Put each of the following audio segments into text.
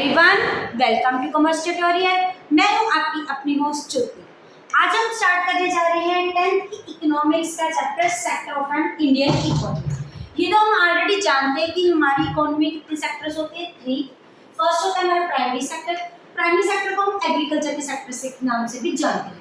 Everyone, welcome to commerce tutorial. मैं हूं आपकी अपनी होस्ट ज्योति। आज हम स्टार्ट करने जा रहे हैं 10th की इकोनॉमिक्स का chapter sector of an Indian economy. ये तो हम ऑलरेडी जानते हैं कि हमारी इकोनॉमी कितने सेक्टर्स होते हैं, 3। फर्स्ट होता है हमारा प्राइमरी सेक्टर। प्राइमरी सेक्टर को हम एग्रीकल्चर के सेक्टर से नाम से भी जानते हैं।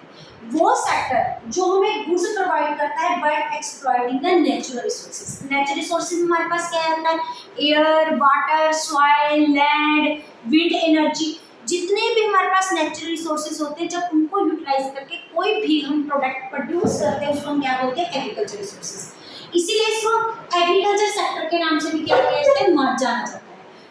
वो सेक्टर जो हमें गुड्स प्रोवाइड करता है by exploiting the natural resources. Natural resources हमारे पास क्या आता है? Air, water, soil, land, wind energy, जितने भी हमारे पास नेचुरल रिसोर्सेज होते हैं, जब उनको यूटिलाइज करके कोई भी हम प्रोडक्ट प्रोड्यूस करते हैं उसको हम क्या बोलते हैं? Agriculture resources. इसीलिए इसको एग्रीकल्चर सेक्टर के नाम से भी क्या किया जाता है? जाना जाता है।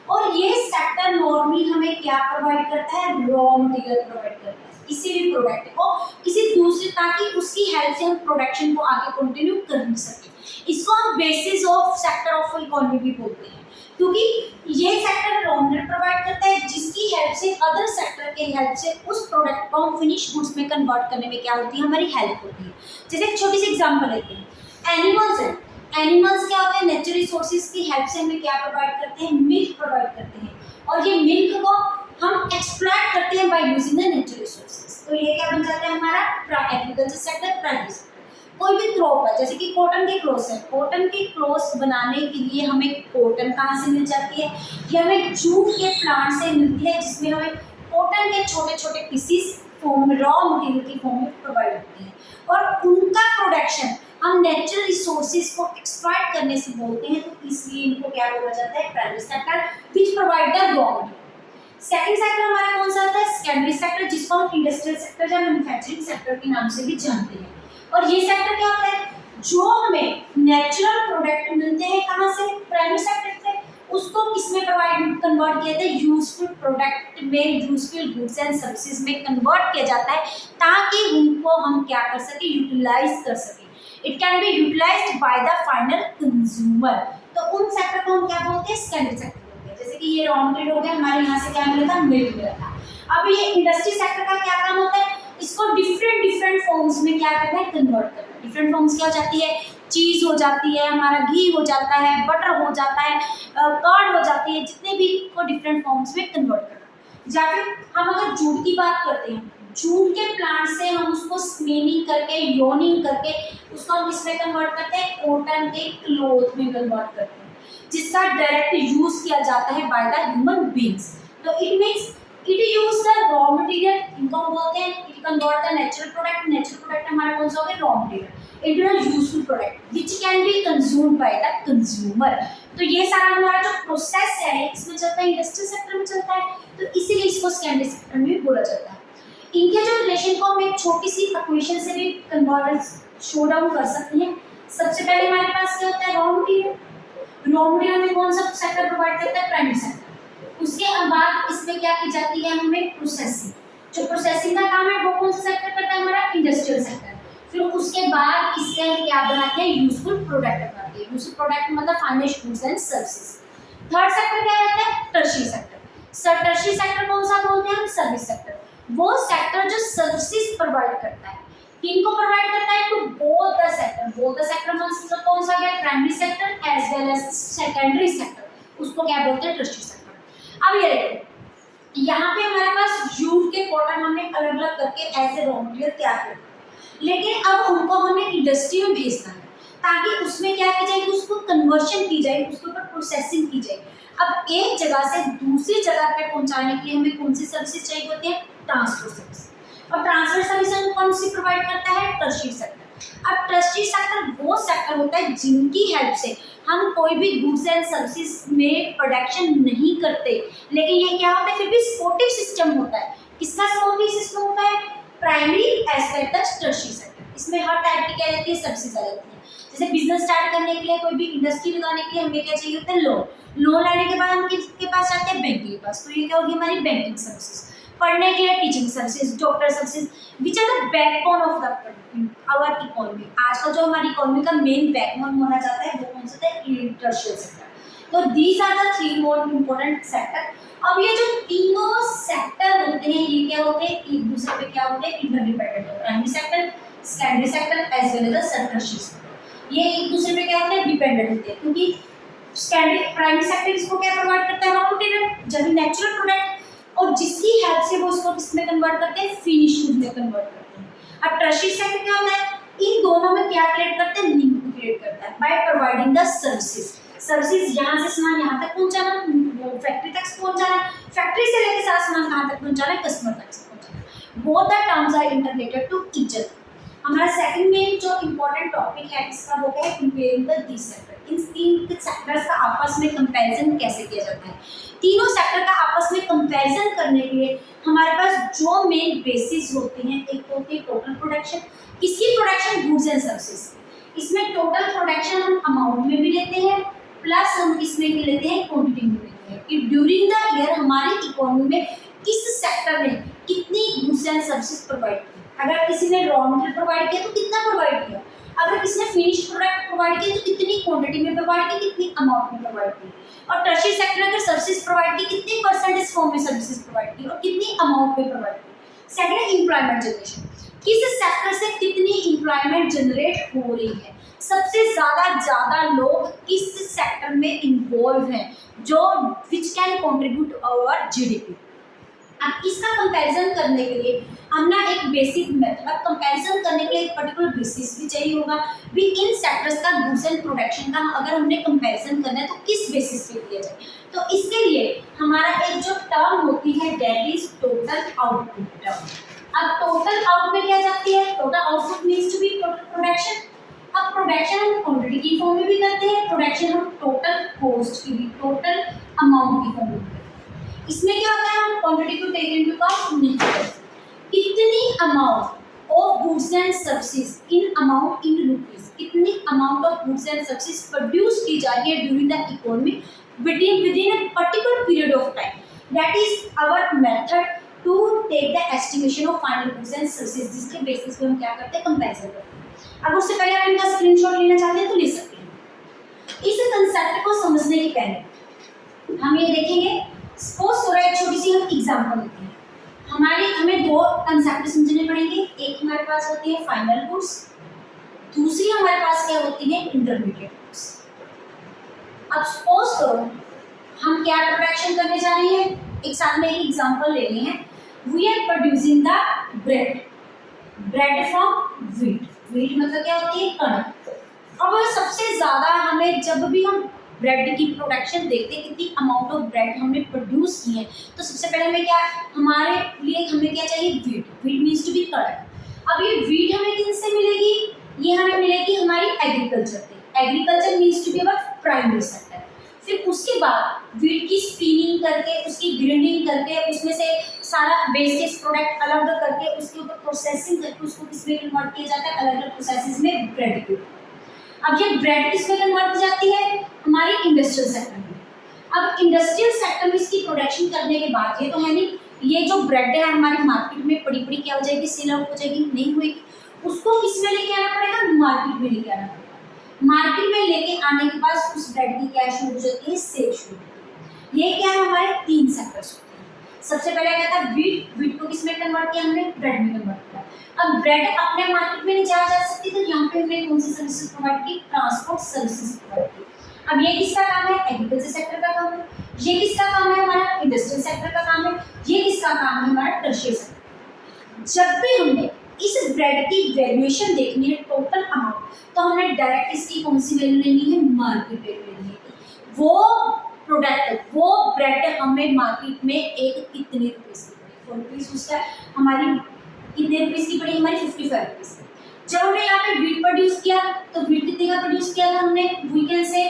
और ये सेक्टर नॉर्मली हमें क्या प्रोवाइड करता है? रॉ मटेरियल प्रोवाइड करता है किसी भी प्रोडक्ट को किसी दूसरे, ताकि उसकी हेल्प से हम प्रोडक्शन को आगे कंटिन्यू कर सकें। इसको हम basis of sector of economy भी बोलते हैं, क्योंकि ये सेक्टर रॉ मटेरियल प्रोवाइड करता है जिसकी हेल्प से अदर सेक्टर के हेल्प से उस प्रोडक्ट को हम फिनिश गुड्स में कन्वर्ट करने में क्या होती है? हमारी हेल्प होती है। जैसे एक छोटी सी एग्जांपल लेते हैं, एनिमल्स है। एनिमल्स क्या होते हैं? नेचुरल रिसोर्सेज की हेल्प से हमें क्या प्रोवाइड करते हैं? मिल्क प्रोवाइड करते हैं, और ये मिल्क को हम एक्सप्लॉइट करते हैं by using the natural resources. तो ये क्या बन जाता है? हमारा एग्रीकल्चर सेक्टर, प्राइमरी सेक्टर। कोई भी क्रॉप है, जैसे कि कॉटन के क्लोथ्स है, कॉटन के क्लोथ्स बनाने के लिए हमें कॉटन कहाँ से मिल जाती है? ये हमें जूट के प्लांट से मिलती है, जिसमें हमें कॉटन के छोटे छोटे पीसीस फॉर्म में, रॉ मटेरियल की फॉर्म में प्रोवाइड होती है, और उनका प्रोडक्शन हम नेचुरल रिसोर्सेज को एक्सप्लॉइट करने से बोलते हैं। तो इसलिए इनको क्या बोला जाता है? Primary sector, which provide the raw material. Second sector हमारा कौन सा आता है? सेकेंडरी सेक्टर, जिसको हम इंडस्ट्रियल सेक्टर या मैन्युफैक्चरिंग सेक्टर के नाम से भी जानते हैं। और ये सेक्टर क्या होता है? जो हमें नेचुरल प्रोडक्ट मिलते हैं कहाँ से? प्राइमरी सेक्टर से। उसको किसमें प्रोवाइड कन्वर्ट किया जाता है? यूजफुल प्रोडक्ट में, यूजफुल गुड्स एंड सर्विसेज में कन्वर्ट किया जाता है, ताकि उनको हम क्या कर सके? यूटिलाइज कर सके। It can be utilised by the final consumer. तो उन सेक्टर को हम क्या बोलते हैं? Secondary sector. जैसे कि ये रॉ मटेरियल हो गया, हमारे यहाँ से क्या मिला था? मिल्क मिला था। अब ये इंडस्ट्री सेक्टर का क्या काम होता है? इसको डिफरेंट फॉर्म्स में क्या करना है? कन्वर्ट करना। डिफरेंट फॉर्म्स क्या हो जाती है? चीज हो जाती है, हमारा घी हो जाता है, बटर हो जाता है, कर्ड हो जाती है, जितने भी को डिफरेंट फॉर्म्स में कन्वर्ट करना। या फिर हम अगर जूट की बात करते हैं, जूट के प्लांट से हम उसको स्पिनिंग करके, योनिंग करके उसको हम किसमें कन्वर्ट करते हैं? कॉटन के क्लॉथ में कन्वर्ट करते हैं, जिसका डायरेक्ट यूज किया जाता है बाय द ह्यूमन बीइंग्स। तो it means it use the raw material, इनको बोलते हैं it convert the natural product. Natural product हमारा कौन सा हो गया? Raw material into a useful product which can be consumed by the consumer. तो ये सारा हमारा जो प्रोसेस है इसमें चलता है, इंडस्ट्रियल सेक्टर में चलता है, तो इसीलिए इसको सेकेंडरी सेक्टर में भी बोला जाता है। इनके जो रिलेशन को हम एक छोटी सी इक्वेशन से भी कन्वर्ट शो डाउन कर सकते हैं। सबसे पहले हमारे पास क्या होता है? Raw material. रॉ मटेरियल में कौन सा सेक्टर प्रोवाइड करता है? Primary sector. उसके बाद इसमें क्या की जाती है? हमें प्रोसेसिंग। जो प्रोसेसिंग का काम है वो कौन सा सेक्टर करता है? हमारा इंडस्ट्रियल सेक्टर। फिर उसके बाद इससे हम क्या बनाते हैं? यूजफुल प्रोडक्ट बनाते हैं। यूजफुल प्रोडक्ट मतलब final goods and services. Third sector क्या रहता है? Tertiary sector. टर्शियरी सेक्टर कौन सा बोलते हैं हम? Service sector. वो सेक्टर जो सर्विसेज प्रोवाइड करता है। किनको प्रोवाइड करता है? To both the sector. Both the sector मतलब कौन सा गया? Primary sector as well as secondary sector. उसको क्या बोलते हैं? Tertiary sector. अब ये देखो, यहाँ पे हमारे पास जूट के कॉटन हमने अलग अलग करके ऐसे रॉ मटेरियल तैयार कर, लेकिन अब उनको हमें इंडस्ट्री में भेजना है, ताकि उसमें क्या की जाएगी? उसको कन्वर्शन की जाए, उसके ऊपर प्रोसेसिंग की जाए। अब एक जगह से दूसरी जगह पे पहुंचाने के लिए हमें कौन सी सर्विस चाहिए होती है? Transport service. और ट्रांसपोर्ट सर्विस कौन सी प्रोवाइड करता है? Tertiary sector. अब टर्शियरी सेक्टर वो सेक्टर होता है जिनकी हेल्प से हम कोई भी गुड्स एंड सर्विसेज में प्रोडक्शन नहीं करते, लेकिन ये क्या होता है? फिर भी सपोर्टिव सिस्टम होता है। किसका सपोर्टिव सिस्टम होता है? Primary as well as tertiary sector. इसमें हर टाइप की क्या रहती है? सर्विसेज आ जाती है। जैसे बिजनेस स्टार्ट करने के लिए, कोई भी इंडस्ट्री लगाने के लिए हमें क्या चाहिए होता है? लोन। लोन लेने के बाद हम किसके पास जाते हैं? बैंक के पास। तो ये क्या होगी? हमारी बैंकिंग सर्विसेज। पढ़ने के लिए teaching services, doctor services, which are the backbone of the our economy. आजकल जो हमारी इकोनॉमी का मेन बैकबोन माना जाता है वो कौन सा है? Tertiary sector. तो these are the 3 more important sector. अब ये जो तीनों सेक्टर होते हैं ये क्या होते हैं? एक दूसरे पे क्या होते हैं? इंटरडिपेंडेंट होते हैं। Primary sector, secondary sector as well as tertiary sector, ये एक दूसरे पे क्या होते हैं? डिपेंडेंट होते हैं। क्योंकि प्राइमरी सेक्टर इसको क्या प्रोवाइड करता है? Raw material. जब नेचुरल प्रोडक्ट और जिसकी हेल्प से वो उसको किस में कन्वर्ट करते हैं, फिनिश गुड में कन्वर्ट करते हैं। अब टर्शियरी सेक्टर क्या होता है, इन दोनों में क्या क्रिएट करते हैं, लिंक क्रिएट करता है by providing the services. Services यहाँ से सामान यहाँ तक पहुँचाना, फैक्ट्री तक पहुँचाना, फैक्ट्री से लेकर सारा सामान कहाँ तक पहुँचाना, कस्टमर तक पहुँचाना। Both the terms are interrelated to each other. हमारा सेकंड मेन जो इम्पोर्टेंट टॉपिक है इसका वो है कंपेयरिंग द दीज सेक्टर। इन तीन सेक्टर्स का आपस में कंपैरिजन कैसे किया जाता है। तीनों सेक्टर का आपस में कंपैरिजन करने के लिए हमारे पास जो मेन बेसिस होती हैं, एक होती है टोटल प्रोडक्शन, किसी प्रोडक्शन गुड्स एंड सर्विसेज। इसमें टोटल प्रोडक्शन हम अमाउंट में भी लेते हैं, प्लस हम इसमें भी लेते हैं क्वांटिटी में लेते हैं कि ड्यूरिंग द ईयर हमारी इकोनॉमी में किस सेक्टर ने कितनी गुड्स एंड सर्विसेज प्रोवाइड की। अगर किसी ने रॉ मटेरियल प्रोवाइड किया तो कितना प्रोवाइड किया, अगर किसी ने फिनिश्ड प्रोडक्ट प्रोवाइड किया तो कितनी क्वांटिटी में प्रोवाइड की, कितनी अमाउंट में प्रोवाइड की। और टर्शियरी सेक्टर ने अगर सर्विसेज प्रोवाइड की, कितनी परसेंटेज फॉर्म में सर्विसेज प्रोवाइड की और कितनी अमाउंट में प्रोवाइड की। सेकंड, एम्प्लॉयमेंट जनरेशन, किस सेक्टर से कितनी एम्प्लॉयमेंट जनरेट हो रही है, सबसे ज्यादा लोग किस सेक्टर में इन्वॉल्व हैं जो which can contribute our GDP. अब इसका कंपैरिजन करने के लिए हम ना एक बेसिक मेथड, अब कंपैरिजन करने के लिए एक पर्टिकुलर बेसिस भी चाहिए होगा भी इन सेक्टर्स का गुड्स एंड प्रोडक्शन का अगर हमने कंपैरिजन करना है तो किस बेसिस पे किया जाए। तो इसके लिए हमारा एक जो टर्म होती है that is total output term. अब टोटल आउट में क्या जाती है, total output means to be total production. अब प्रोडक्शन हम क्वांटिटी की फॉर्म में भी करते हैं, प्रोडक्शन हम टोटल कॉस्ट की भी, टोटल अमाउंट की फॉर्म में भी करते हैं। इसमें क्या होता है, हम क्वांटिटी को टेक इनटू अकाउंट नहीं करते। कितनी amount of goods and services in amount in rupees, कितनी amount of goods and services produce की जा रही है during the economy within a particular period of time, that is our method to take the estimation of final goods and services, जिसके basis पे हम क्या करते हैं, कंपैरिजन करते हैं। अब उससे पहले आप इनका स्क्रीनशॉट लेना चाहते हैं तो ले सकते हैं। इस कंसेप्ट को समझने के पहले हम ये देखेंगे, सपोज थोड़ा एक छोटी सी हम एग्जांपल लेते हैं। हमें दो कंसेप्ट समझने पड़ेंगे, एक हमारे पास होती है फाइनल गुड्स, दूसरी हमारे पास क्या होती है, इंटरमीडिएट गुड्स। अब सपोज करो हम क्या प्रोडक्शन करने जा रहे हैं, एक साथ में एक एग्जांपल ले रहे हैं। We are producing the bread from wheat. Wheat मतलब क्या होती है, कणक। अब सबसे ज्यादा हमें जब भी हम ब्रेड की प्रोडक्शन देखते हैं, कितनी अमाउंट ऑफ ब्रेड हमने प्रोड्यूस की है, तो सबसे पहले हमें क्या, हमारे लिए हमें क्या चाहिए, wheat. Wheat means to be कणक। अब ये व्हीट हमें किन से मिलेगी, ये हमें मिलेगी हमारी एग्रीकल्चर से। Agriculture means to be our primary sector. फिर उसके बाद व्हीट की स्पिनिंग करके, उसकी ग्राइंडिंग करके, उसमें से सारा वेस्टेज प्रोडक्ट अलग करके, उसके ऊपर प्रोसेसिंग करके उसको किसमें कन्वर्ट किया जाता है, अलग अलग प्रोसेसेस में ब्रेड के। अब ये ब्रेड किसमें कन्वर्ट हो जाती है, हमारी इंडस्ट्रियल सेक्टर में। अब इंडस्ट्रियल सेक्टर में इसकी प्रोडक्शन करने के बाद ये तो है नहीं, ये जो ब्रेड है हमारी मार्केट में पड़ी पड़ी क्या हो जाएगी, सेल आउट हो जाएगी, नहीं हुई, उसको किसमें लेके आना पड़ेगा, मार्केट में लेके आना पड़ेगा। मार्केट में लेके आने के बाद उस ब्रेड की क्या शुरू हो जाती है, सेल शुरू होती है। ये क्या है, हमारे तीन सेक्टर्स होते हैं। सबसे पहले क्या था, व्हीट को किसमें कन्वर्ट किया हमने, ब्रेड में कन्वर्ट किया। अब ब्रेड अपने मार्केट में नहीं जा सकती, तो यहाँ पे हमने कौन सी सर्विसेज प्रोवाइड की, ट्रांसपोर्ट सर्विसेज प्रोवाइड की। अब ये किसका काम है, एग्रीकल्चर सेक्टर का काम है। ये किसका काम है, हमारा इंडस्ट्रियल सेक्टर का काम है। ये किसका काम है, हमारा टर्शियरी सेक्टर। जब भी हमने इस ब्रेड की वैल्यूएशन देखनी है, टोटल अमाउंट, तो हमने डायरेक्ट इसकी कौन सी वैल्यू लेनी है, मार्केट वैल्यू लेनी है। वो प्रोडक्ट, वो ब्रेड हमें मार्केट में एक कितने रुपीस की पड़ी, 4 रुपीस, उसका हमारी कितने रुपीस की पड़ी, हमारी 55 रुपीस। जब हमने यहाँ पे व्हीट प्रोड्यूस किया तो व्हीट कितने का प्रोड्यूस किया था हमने, वी कैन से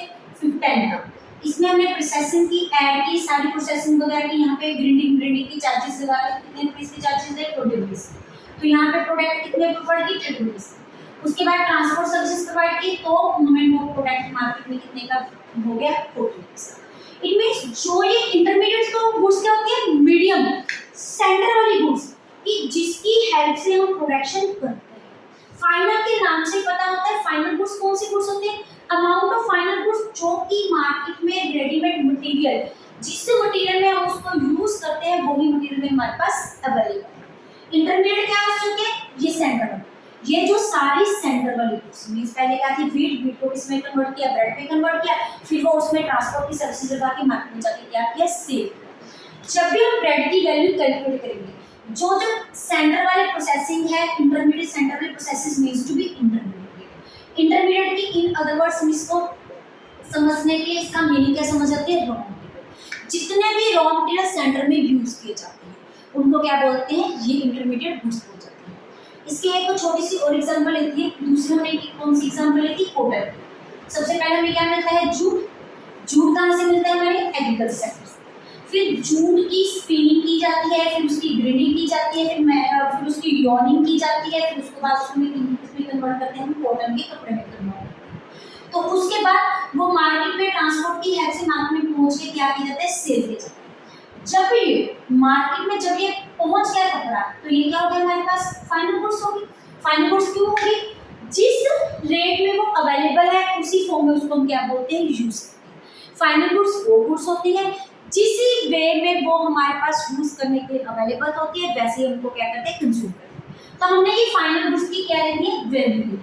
10 का। इसमें हमने प्रोसेसिंग की, ऐड की, सारी प्रोसेसिंग वगैरह की, यहाँ पे ग्राइंडिंग की चार्जेस लगा के कितने रुपीस के चार्जेस है, 20 रुपीस। तो यहाँ पे प्रोडक्ट कितने पे पड़ गई, 30 रुपीस। उसके बाद ट्रांसपोर्ट सर्विसेज प्रोवाइड की, तो हमें वो प्रोडक्ट मार्केट में कितने का हो गया, 40 रुपीस। इट मीन्स जो ये इंटरमीडिएट तो गुड्स क्या होती है, मीडियम सेंटर वाली गुड्स, कि जिसकी हेल्प से हम प्रोडक्शन करते हैं। फाइनल के नाम से पता होता है, फाइनल गुड्स कौन सी गुड्स होते हैं, अमाउंट ऑफ फाइनल गुड्स जो कि मार्केट में रेडीमेड मटेरियल, जिस मटेरियल में हम उसको यूज करते हैं, वही मटेरियल में हमारे पास अवेलेबल है। इंटरमीडिएट क्या हो चुके हैं, ये सेंटर, ये जो सारी सेंटर वाली गुड्स मींस पहले क्या थी, व्हीट को किसमें कन्वर्ट किया, ब्रेड में कन्वर्ट किया, फिर वो उसमें ट्रांसपोर्ट की सर्विसेज लगा के मार्केट में जाके क्या किया, सेल। जब भी हम ब्रेड की वैल्यू कैलकुलेट करेंगे, जो जो सेंटर वाले प्रोसेसिंग है, इंटरमीडिएट सेंटर वाले processes means to be intermediate. Intermediate की इन अदर वर्ड्स हम इसको समझने के लिए इसका मीनिंग क्या समझ आती है, रॉ मटेरियल। जितने भी रॉ मटेरियल सेंटर में यूज किए जाते हैं उनको क्या बोलते हैं, ये इंटरमीडिएट गुड्स बोल जाते हैं। इसकी एक तो छोटी सी और एग्जांपल लेती है, दूसरी हमने कौन सी एग्जांपल लेती है, कॉटन। सबसे पहले हमें क्या मिलता है, जूट। जूट कहाँ से मिलता है, हमारे एग्रीकल्चर सेक्टर से। फिर जूट की स्पिनिंग की जाती है, फिर उसकी ग्रेडिंग की जाती है, फिर उसकी यॉर्निंग की जाती है, फिर उसके बाद उसमें कन्वर्ट करते हैं हम कॉटन के कपड़े में कन्वर्ट करते हैं। तो उसके बाद वो मार्केट में ट्रांसपोर्ट की हेल्प से मार्केट में पहुंच के क्या किया जाता है, सेल किया जाता है। जब ये मार्केट में जब ये पहुंच गया कपड़ा, तो ये क्या हो गया, हमारे पास फाइनल गुड्स होगी। फाइनल गुड्स क्यों होगी, जिस रेट में वो अवेलेबल है उसी फॉर्म में उसको हम क्या बोलते हैं, यूज करते हैं। फाइनल गुड्स वो गुड्स होती है जिस वे में वो हमारे पास यूज करने के लिए अवेलेबल होती है, वैसे ही हमको क्या करते हैं, कंज्यूम करते हैं। तो हमने ये फाइनल गुड्स की क्या लेनी है, वैल्यू।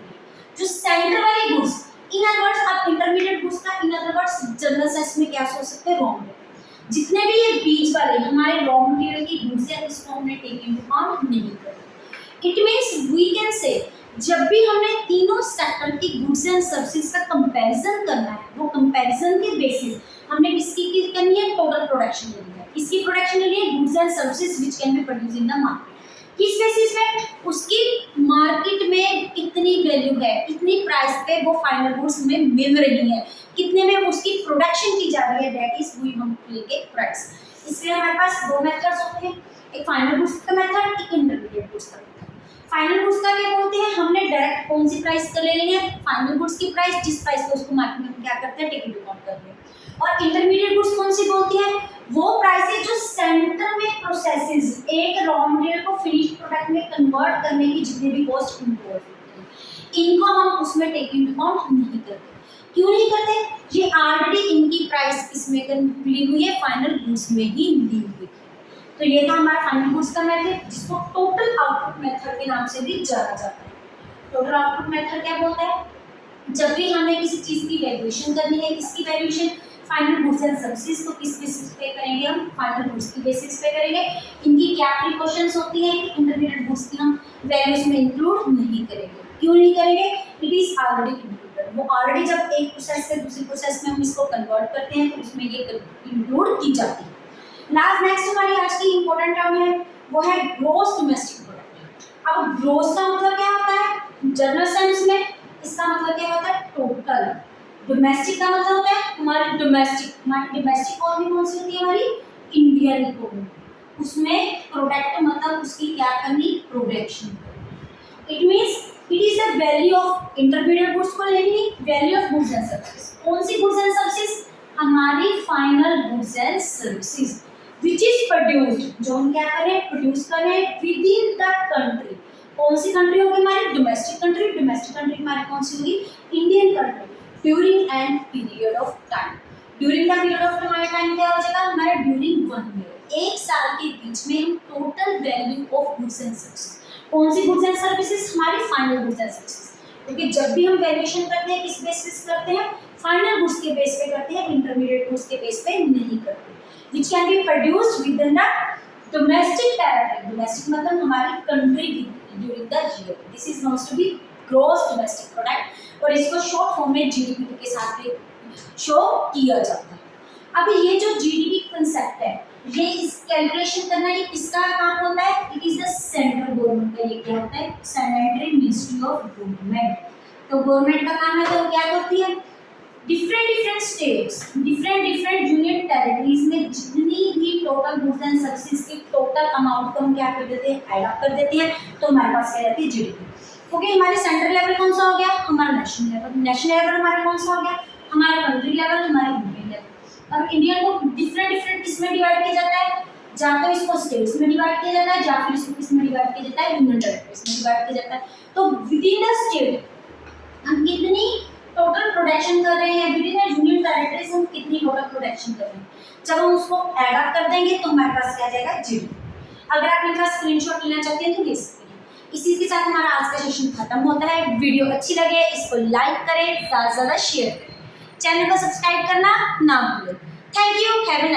जो सेंटर वाली गुड्स, इन अदर वर्ड्स आप इंटरमीडिएट गुड्स का in other words general sense में क्या सोच सकते हैं, रॉ मटेरियल। जितने भी ये बीच वाले हमारे रॉ मटेरियल की गुड्स है, इसको हमने टेक इनटू अकाउंट नहीं करना। It means we can say, जब भी हमने तीनों सेक्टर की गुड्स एंड सर्विसेज का कंपैरिजन करना है, वो कंपैरिजन के बेसिस हमने किसकी करनी है, टोटल प्रोडक्शन लेनी है। इसकी प्रोडक्शन लेनी है goods and services which can B produce in the market. किस बेसिस में, उसकी मार्केट में कितनी वैल्यू है, कितनी प्राइस पे वो फाइनल गुड्स हमें मिल रही है, कितने में उसकी प्रोडक्शन की जा रही है, दैट इज वी हम लेके प्राइस। इसलिए हमारे पास दो मेथड्स होते हैं, एक फाइनल गुड्स का मेथड, एक इंटरमीडिएट गुड्स का मेथड। फाइनल गुड्स का क्या बोलते हैं, हमने डायरेक्ट कौन सी प्राइस का ले लेनी है, फाइनल गुड्स की प्राइस, जिस प्राइस पे उसको मार्केट में हम क्या करते हैं, टेक इनटू अकाउंट करते हैं। और इंटरमीडिएट गुड्स कौन सी बोलती है, वो प्राइसेस जो सेंटर में प्रोसेसेस एक रॉ मटेरियल को फिनिश प्रोडक्ट में कन्वर्ट करने की जितने भी कॉस्ट इन्वॉल्व होती है, इनको हम उसमें टेक इनटू अकाउंट नहीं करते। क्यों नहीं करते, ये ऑलरेडी इनकी प्राइस इसमें ली हुई है, फाइनल गुड्स में ही ली हुई है। तो ये था हमारा फाइनल गुड्स का मेथड, जिसको टोटल आउटपुट मेथड के नाम से भी जाना जाता है। टोटल आउटपुट मेथड क्या बोलता है, जब भी हमें किसी चीज की वैल्यूएशन करनी है, इसकी valuation final goods and services को किस बेसिस पे करेंगे, हम फाइनल गुड्स की बेसिस पे करेंगे। इनकी क्या प्रिकॉशंस होती हैं कि इंटरमीडिएट गुड्स की हम वैल्यूज में इंक्लूड नहीं करेंगे। क्यों नहीं करेंगे, इट इज ऑलरेडी इंक्लूडेड। वो ऑलरेडी जब एक प्रोसेस से दूसरी प्रोसेस में हम इसको कन्वर्ट करते हैं तो उसमें ये इंक्लूड की जाती है। नेक्स्ट हमारी आज की इंपॉर्टेंट टर्म है, वो है ग्रॉस डोमेस्टिक प्रोडक्ट। अब ग्रॉस का मतलब क्या होता है, जनरल सेंस में इसका मतलब क्या होता है, टोटल। डोमेस्टिक का मतलब होता है हमारी डोमेस्टिक इकोनॉमी कौन सी होती है, हमारी इंडियन इकोनॉमी। उसमें प्रोडक्ट मतलब उसकी क्या करनी, production. It means it is the value of intermediate goods को लेनी, value of goods and services. कौन सी गुड्स एंड सर्विसेज, हमारी final goods and services which is produced, जो हम क्या करें, प्रोड्यूस करें विद इन द कंट्री। कौन सी कंट्री होगी, हमारी डोमेस्टिक कंट्री। डोमेस्टिक कंट्री हमारी कौन सी होगी, Indian country. During and period of time, during the period of हमारा टाइम क्या हो जाएगा, हमारा ड्यूरिंग 1 ईयर, 1 साल के बीच में हम total value of goods and services, कौन सी गुड्स एंड सर्विसेज, हमारी फाइनल गुड्स एंड सर्विसेज। क्योंकि जब भी हम वैल्यूएशन करते हैं किस बेसिस करते हैं, फाइनल गुड्स के बेस पे करते हैं, इंटरमीडिएट गुड्स के बेस पे नहीं करते। Which can be produced within the domestic territory. Domestic मतलब हमारी country during the year. This is known to be gross domestic product, और इसको शॉर्ट फॉर्म में जीडीपी के साथ भी शो किया जाता है। अब ये जो जीडीपी कंसेप्ट है, ये इस कैलकुलेशन करना ये किसका काम होता है, it is the central government का। ये क्या होता है, सेनेटरी मिनिस्ट्री ऑफ गवर्नमेंट। तो गवर्नमेंट का काम है, तो क्या करती है, different states, different union territories में जितनी भी टोटल गुड्स एंड सर्विसेज की टोटल अमाउंट को हम क्या कर देते हैं, ऐड अप कर देते हैं। तो हमारे पास क्या रहती है, जीडीपी। ओके, हमारे सेंट्रल लेवल कौन सा हो गया, हमारा नेशनल लेवल। नेशनल लेवल हमारा कौन सा हो गया, हमारा कंट्री लेवल, हमारा यूनियन लेवल। अब इंडिया को डिफरेंट किसमें डिवाइड किया जाता है, या तो इसको स्टेट्स में डिवाइड किया जाता है, या फिर इसको किसमें डिवाइड किया जाता है, यूनियन टेरिटरीज में डिवाइड किया जाता है। तो विद इन द स्टेट हम कितनी टोटल प्रोडक्शन कर रहे हैं, with in the union territories हम कितनी टोटल प्रोडक्शन कर रहे हैं। जब हम उसको ऐड अप कर देंगे तो हमारे पास क्या आ जाएगा, जीडीपी। अगर आप इनका स्क्रीनशॉट लेना चाहते हैं तो ले सकते हैं। इसी के साथ हमारा आज का सेशन खत्म होता है। वीडियो अच्छी लगे इसको लाइक करें, ज़्यादा से ज़्यादा शेयर करें, चैनल को सब्सक्राइब करना ना भूलें। Thank you, have a